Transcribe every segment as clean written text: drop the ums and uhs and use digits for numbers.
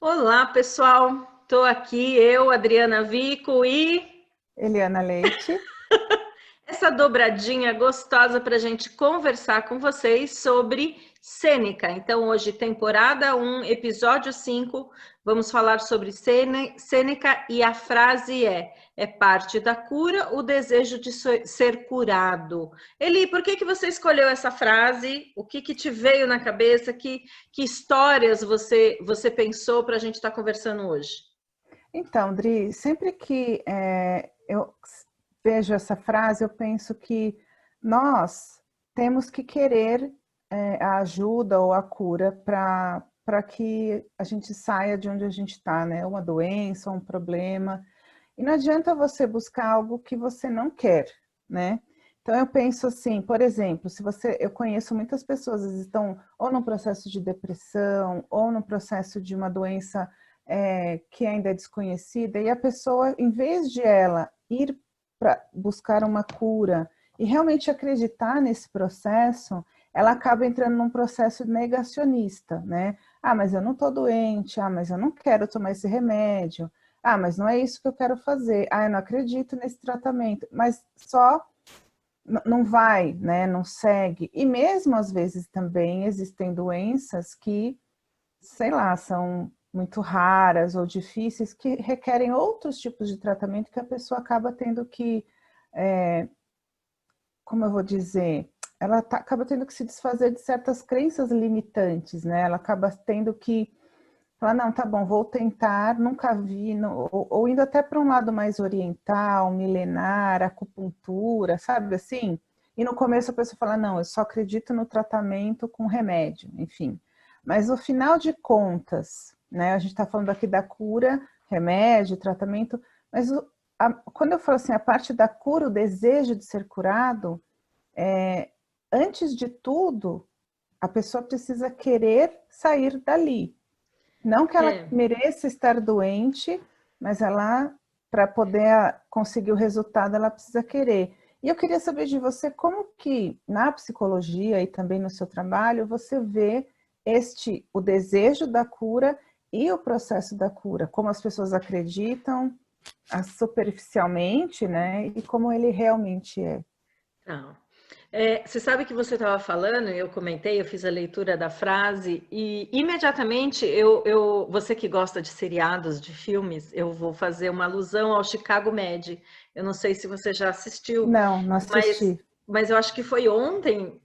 Olá, pessoal. Estou aqui, eu, Adriana Vico e Eliana Leite. essa dobradinha gostosa para a gente conversar com vocês sobre Sêneca. Então, hoje, temporada 1, episódio 5, vamos falar sobre Sêneca e a frase é parte da cura o desejo de ser curado. Eli, por que você escolheu essa frase? O que te veio na cabeça? Que histórias você pensou para a gente estar conversando hoje? Então, Dri, sempre que eu vejo essa frase, eu penso que nós temos que querer a ajuda ou a cura para que a gente saia de onde a gente está, né? Uma doença, um problema. E não adianta você buscar algo que você não quer, né? Então eu penso assim, por exemplo, eu conheço muitas pessoas que estão ou no processo de depressão ou no processo de uma doença que ainda é desconhecida, e a pessoa, em vez de ela ir para buscar uma cura e realmente acreditar nesse processo, ela acaba entrando num processo negacionista, né? Ah, mas eu não estou doente, ah, mas eu não quero tomar esse remédio, ah, mas não é isso que eu quero fazer, ah, eu não acredito nesse tratamento, mas só não vai, né? Não segue. E mesmo às vezes também existem doenças que, sei lá, são muito raras ou difíceis, que requerem outros tipos de tratamento que a pessoa acaba tendo que, como eu vou dizer, acaba tendo que se desfazer de certas crenças limitantes, né? Ela acaba tendo que falar, não, tá bom, vou tentar, nunca vi, ou indo até para um lado mais oriental, milenar, acupuntura, sabe assim? E no começo a pessoa fala, não, eu só acredito no tratamento com remédio, enfim. Mas no final de contas, né, a gente está falando aqui da cura, remédio, tratamento, mas quando eu falo assim, a parte da cura, o desejo de ser curado, antes de tudo, a pessoa precisa querer sair dali. Não que ela É. mereça estar doente, mas ela, para poder conseguir o resultado, ela precisa querer. E eu queria saber de você como que na psicologia e também no seu trabalho você vê o desejo da cura e o processo da cura, como as pessoas acreditam superficialmente, né? E como ele realmente é. Não. Você sabe que você estava falando, eu comentei, eu fiz a leitura da frase e imediatamente você que gosta de seriados, de filmes, eu vou fazer uma alusão ao Chicago Med. Eu não sei se você já assistiu, Não, não mas, assisti. mas eu acho que foi ontem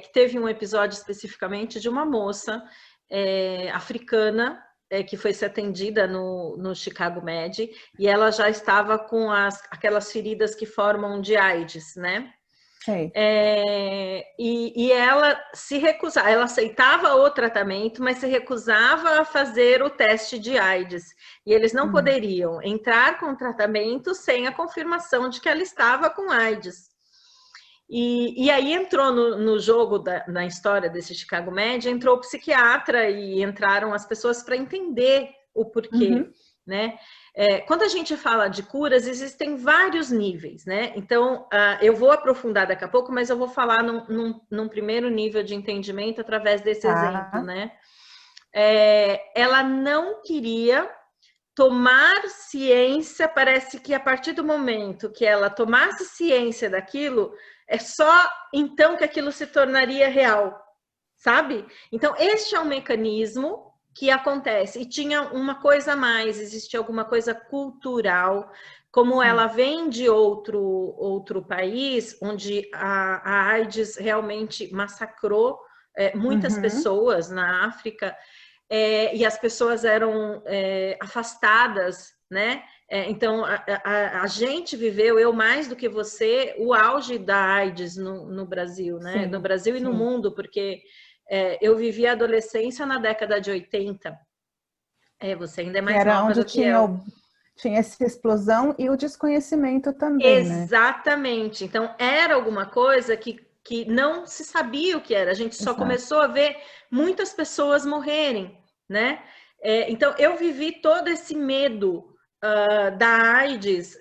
que teve um episódio especificamente de uma moça africana que foi ser atendida no Chicago Med e ela já estava com aquelas feridas que formam de AIDS, né? Sei. E ela se recusava, ela aceitava o tratamento, mas se recusava a fazer o teste de AIDS. E eles não Uhum. poderiam entrar com o tratamento sem a confirmação de que ela estava com AIDS. E aí entrou no jogo, na história desse Chicago Med, entrou o psiquiatra e entraram as pessoas para entender o porquê, Uhum. né? Quando a gente fala de curas, existem vários níveis, né? Então, eu vou aprofundar daqui a pouco, mas eu vou falar num primeiro nível de entendimento através desse exemplo, Tá. né? Ela não queria tomar ciência, parece que a partir do momento que ela tomasse ciência daquilo, é só então que aquilo se tornaria real, sabe? Então, este é um mecanismo que acontece. E tinha uma coisa a mais, existia alguma coisa cultural, como Sim. ela vem de outro país, onde a AIDS realmente massacrou muitas Uhum. pessoas na África, e as pessoas eram afastadas, né? Então, a gente viveu, eu mais do que você, o auge da AIDS no Brasil, né? No Sim, Brasil e no sim. mundo, porque eu vivi a adolescência na década de 80. Você ainda é Que mais era nova onde do que tinha, eu. tinha essa explosão e o desconhecimento também, né? Exatamente. Então, era alguma coisa que não se sabia o que era. A gente só Exato. começou a ver muitas pessoas morrerem, né? Então, eu vivi todo esse medo da AIDS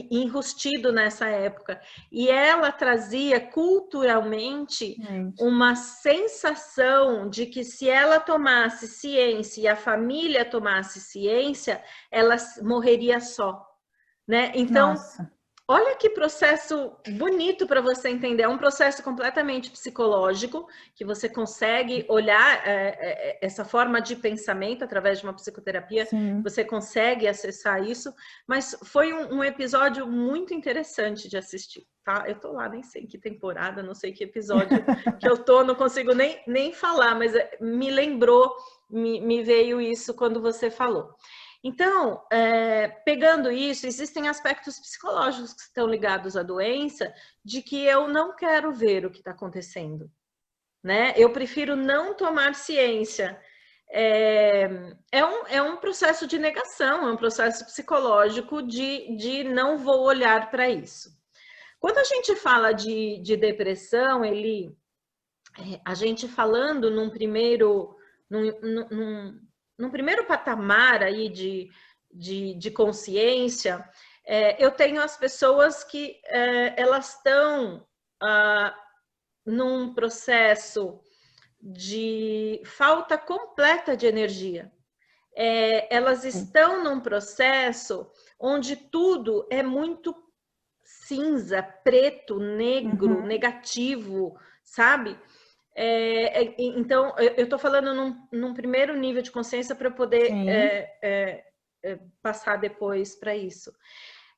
enrustido nessa época. E ela trazia culturalmente uma sensação de que se ela tomasse ciência e a família tomasse ciência, ela morreria só, né? Então, Nossa. Olha que processo bonito para você entender. É um processo completamente psicológico, que você consegue olhar essa forma de pensamento através de uma psicoterapia, Sim. você consegue acessar isso, mas foi um episódio muito interessante de assistir, tá? Eu tô lá, nem sei que temporada, não sei que episódio que eu tô, não consigo nem falar, mas me lembrou, me veio isso quando você falou. Então, pegando isso, existem aspectos psicológicos que estão ligados à doença, de que eu não quero ver o que está acontecendo, né? Eu prefiro não tomar ciência. É um processo de negação, é um processo psicológico de não vou olhar para isso. Quando a gente fala de depressão, a gente falando num primeiro patamar aí de consciência, eu tenho as pessoas que elas estão num processo de falta completa de energia. Elas estão num processo onde tudo é muito cinza, preto, negro, negativo, sabe? Então, eu estou falando num primeiro nível de consciência para poder passar depois para isso.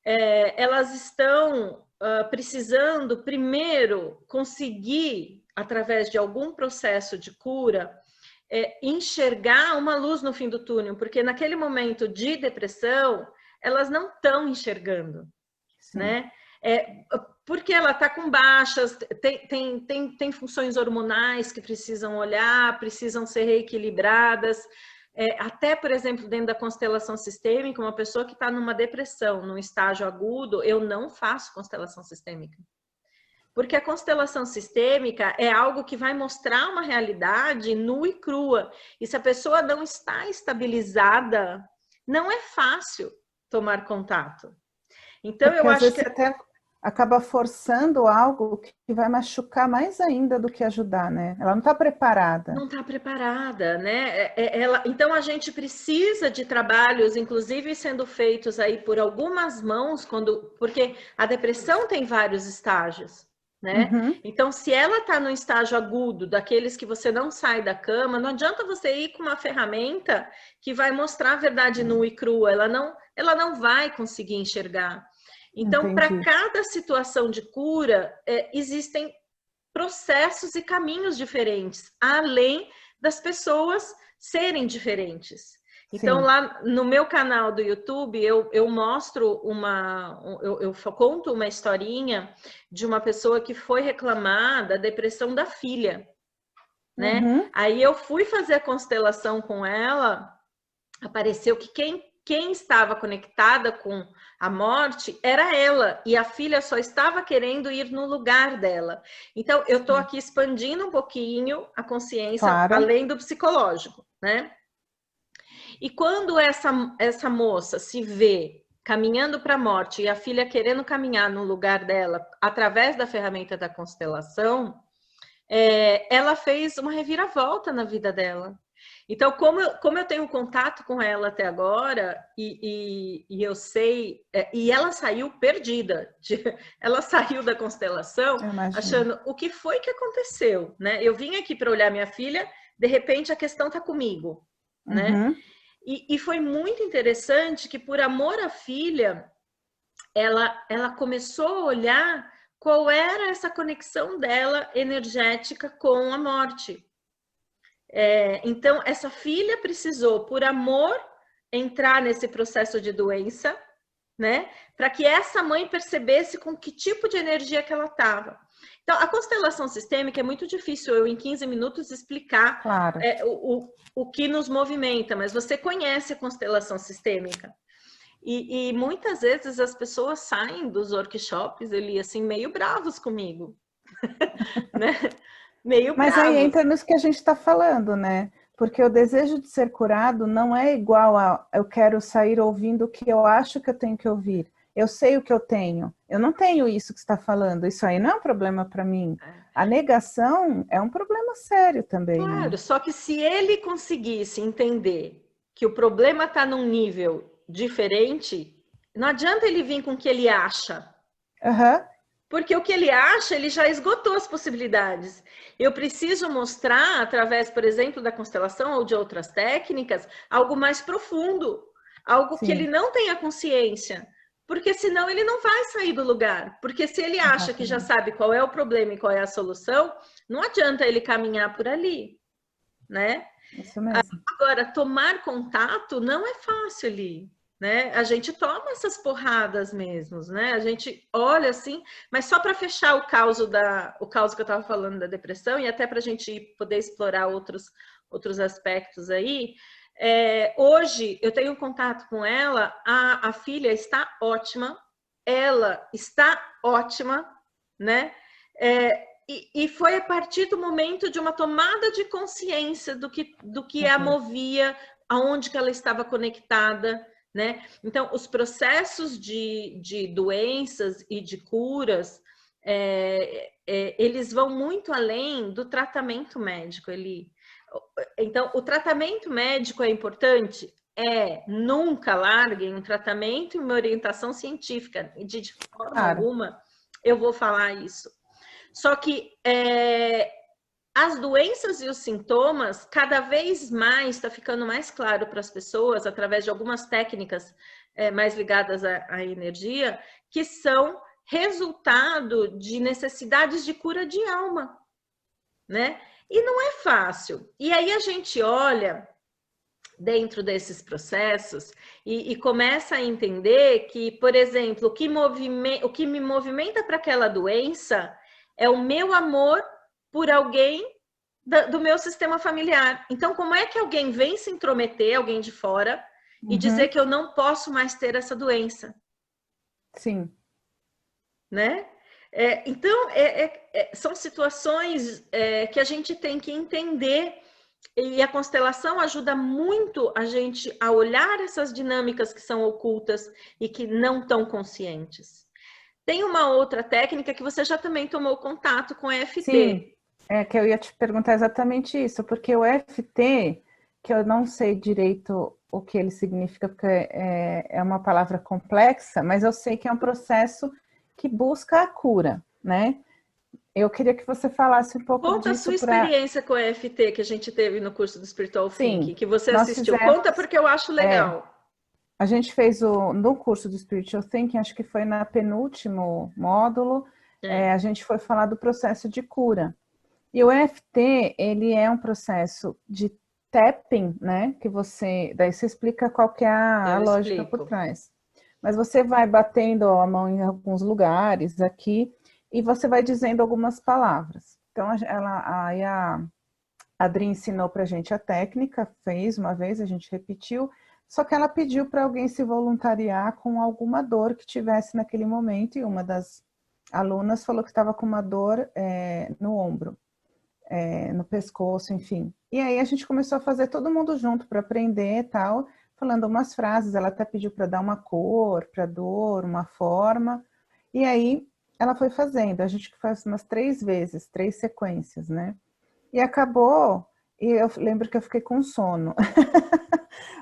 Elas estão precisando, primeiro, conseguir, através de algum processo de cura, enxergar uma luz no fim do túnel, porque naquele momento de depressão, elas não estão enxergando, né? Porque ela está com baixas, tem funções hormonais que precisam olhar, precisam ser reequilibradas. Até, por exemplo, dentro da constelação sistêmica, uma pessoa que está numa depressão, num estágio agudo, eu não faço constelação sistêmica. Porque a constelação sistêmica é algo que vai mostrar uma realidade nua e crua. E se a pessoa não está estabilizada, não é fácil tomar contato. Então, porque eu às acho vezes que... você até acaba forçando algo que vai machucar mais ainda do que ajudar, né? Ela não está preparada. Não está preparada, né? Então, a gente precisa de trabalhos, inclusive sendo feitos aí por algumas mãos, porque a depressão tem vários estágios, né? Então, se ela está no estágio agudo, daqueles que você não sai da cama, não adianta você ir com uma ferramenta que vai mostrar a verdade nua e crua, ela não vai conseguir enxergar. Então, para cada situação de cura, existem processos e caminhos diferentes, além das pessoas serem diferentes. Então, lá no meu canal do YouTube, eu mostro eu conto uma historinha de uma pessoa que foi reclamar da depressão da filha, né? Aí eu fui fazer a constelação com ela, apareceu que quem estava conectada com a morte era ela, e a filha só estava querendo ir no lugar dela. Então, eu estou aqui expandindo um pouquinho a consciência, além do psicológico, né? E quando essa moça se vê caminhando para a morte e a filha querendo caminhar no lugar dela, através da ferramenta da constelação, ela fez uma reviravolta na vida dela. Então, como eu tenho contato com ela até agora, e eu sei, e ela saiu perdida, ela saiu da constelação achando o que foi que aconteceu, né? Eu vim aqui para olhar minha filha, de repente a questão está comigo, né? E foi muito interessante que, por amor à filha, ela começou a olhar qual era essa conexão dela energética com a morte. Então, essa filha precisou, por amor, entrar nesse processo de doença, né? Para que essa mãe percebesse com que tipo de energia que ela estava. Então, a constelação sistêmica é muito difícil eu, em 15 minutos, explicar o que nos movimenta, mas você conhece a constelação sistêmica. E muitas vezes as pessoas saem dos workshops, Eli, assim, meio bravos comigo, né? Meio Mas bravos. aí entra nisso que a gente está falando, né? Porque o desejo de ser curado não é igual a eu quero sair ouvindo o que eu acho que eu tenho que ouvir. Eu sei o que eu tenho. Eu não tenho isso que você está falando. Isso aí não é um problema para mim. A negação é um problema sério também, né? Claro, só que se ele conseguisse entender que o problema está num nível diferente, não adianta ele vir com o que ele acha. Aham. Porque o que ele acha, ele já esgotou as possibilidades. Eu preciso mostrar, através, por exemplo, da constelação ou de outras técnicas, algo mais profundo, algo que ele Sim, não tenha consciência. Porque senão ele não vai sair do lugar. Porque se ele acha que já exatamente. sabe qual é o problema e qual é a solução, não adianta ele caminhar por ali, né? Isso mesmo. Agora, tomar contato não é fácil ali, né? A gente toma essas porradas mesmo, né? A gente olha assim, mas só para fechar o caos que eu estava falando da depressão e até para a gente poder explorar outros aspectos aí. Hoje eu tenho contato com ela, a filha está ótima, ela está ótima, né? E foi a partir do momento de uma tomada de consciência do que a Uhum. movia, aonde que ela estava conectada, né? Então, os processos de doenças e de curas, eles vão muito além do tratamento médico. Então, o tratamento médico é importante? Nunca larguem um tratamento e uma orientação científica. De forma Claro. alguma, eu vou falar isso. Só que as doenças e os sintomas, cada vez mais está ficando mais claro para as pessoas, através de algumas técnicas mais ligadas à energia, que são resultado de necessidades de cura de alma, né? E não é fácil. E aí a gente olha dentro desses processos e começa a entender que, por exemplo, o que me movimenta para aquela doença é o meu amor por alguém do meu sistema familiar. Então, como é que alguém vem se intrometer, alguém de fora, e dizer Uhum. que eu não posso mais ter essa doença, Sim. né? Então, são situações que a gente tem que entender. E a constelação ajuda muito a gente a olhar essas dinâmicas que são ocultas e que não estão conscientes. Tem uma outra técnica que você já também tomou contato com Sim, EFT. é que eu ia te perguntar exatamente isso, porque o FT, que eu não sei direito o que ele significa, porque é uma palavra complexa, mas eu sei que é um processo que busca a cura, né? Eu queria que você falasse um pouco Conta a disso sua para... experiência com o EFT que a gente teve no curso do Spiritual Sim, Think, que você nós assistiu. Conta fizemos... porque eu acho É, legal. a gente fez no curso do Spiritual Thinking, acho que foi na penúltimo módulo, É, a gente foi falar do processo de cura. E o EFT, ele é um processo de tapping, né? Que daí você explica qual que é a eu lógica por explico. trás. Mas você vai batendo a mão em alguns lugares aqui e você vai dizendo algumas palavras. Então, aí a Adri ensinou para a gente a técnica, fez uma vez, a gente repetiu, só que ela pediu para alguém se voluntariar com alguma dor que tivesse naquele momento, e uma das alunas falou que estava com uma dor no ombro, no pescoço, enfim. E aí a gente começou a fazer todo mundo junto para aprender e tal, falando umas frases, ela até pediu para dar uma cor, para dor, uma forma, e aí ela foi fazendo, a gente faz umas 3 vezes, 3 sequências, né? E acabou, e eu lembro que eu fiquei com sono,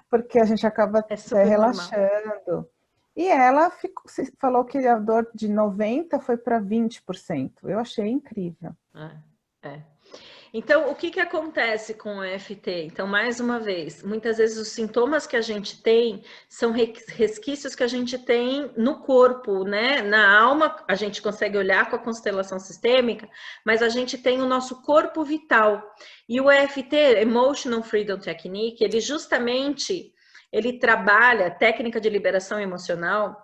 porque a gente acaba É super normal. relaxando. E ela falou que a dor de 90% foi para 20%. Eu achei incrível. É. Então, o que acontece com o EFT? Então, mais uma vez, muitas vezes os sintomas que a gente tem são resquícios que a gente tem no corpo, né? Na alma, a gente consegue olhar com a constelação sistêmica, mas a gente tem o nosso corpo vital. E o EFT, Emotional Freedom Technique, ele trabalha técnica de liberação emocional.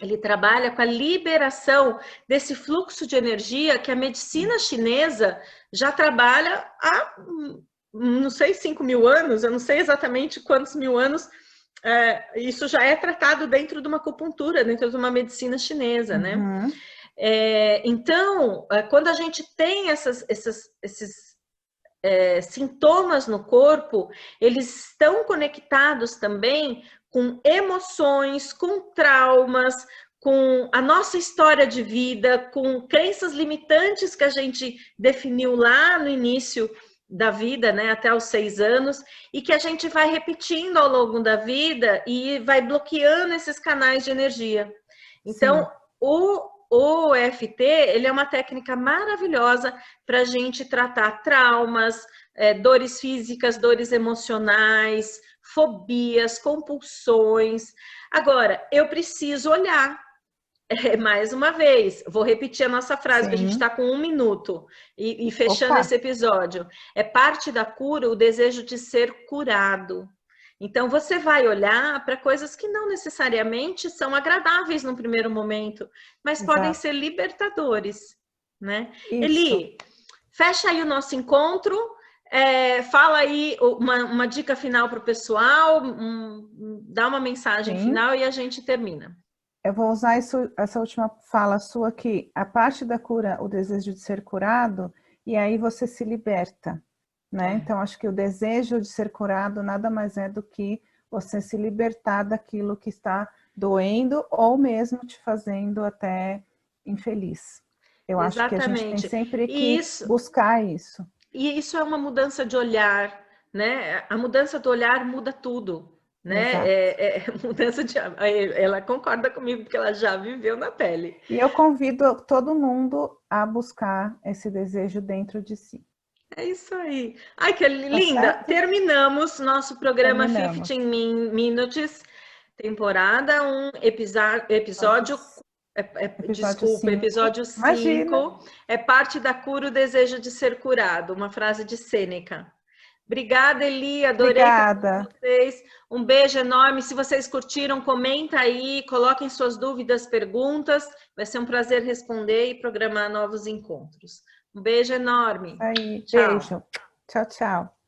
Ele trabalha com a liberação desse fluxo de energia que a medicina chinesa já trabalha há, não sei, 5.000 anos, eu não sei exatamente quantos mil anos. Isso já é tratado dentro de uma acupuntura, dentro de uma medicina chinesa, né? Uhum. Então, quando a gente tem esses sintomas no corpo, eles estão conectados também com emoções, com traumas, com a nossa história de vida, com crenças limitantes que a gente definiu lá no início da vida, né, até os 6 anos, e que a gente vai repetindo ao longo da vida e vai bloqueando esses canais de energia. Então, o EFT, ele é uma técnica maravilhosa para a gente tratar traumas, dores físicas, dores emocionais, fobias, compulsões. Agora, eu preciso olhar. Mais uma vez, vou repetir a nossa frase, que a gente está com 1 minuto e fechando esse episódio. É parte da cura o desejo de ser curado. Então, você vai olhar para coisas que não necessariamente são agradáveis no primeiro momento, mas podem ser libertadores, né? Eli, fecha aí o nosso encontro, fala aí uma dica final para o pessoal, dá uma mensagem final e a gente termina. Eu vou usar essa última fala sua aqui. A parte da cura, o desejo de ser curado, e aí você se liberta, né? Então, acho que o desejo de ser curado nada mais é do que você se libertar daquilo que está doendo ou mesmo te fazendo até infeliz. Eu acho que a gente tem sempre que buscar isso. E isso é uma mudança de olhar, né? A mudança do olhar muda tudo. Né? Mudança de... Ela concorda comigo porque ela já viveu na pele. E eu convido todo mundo a buscar esse desejo dentro de si. É isso aí. Ai, que linda! Certo? Terminamos nosso programa 15 Minutes, temporada 1, episódio 5. É parte da cura, o desejo de ser curado. Uma frase de Sêneca. Obrigada, Eli, adorei vocês. Um beijo enorme. Se vocês curtiram, comenta aí, coloquem suas dúvidas, perguntas. Vai ser um prazer responder e programar novos encontros. Um beijo enorme. Aí, tchau. Beijo. Tchau, tchau.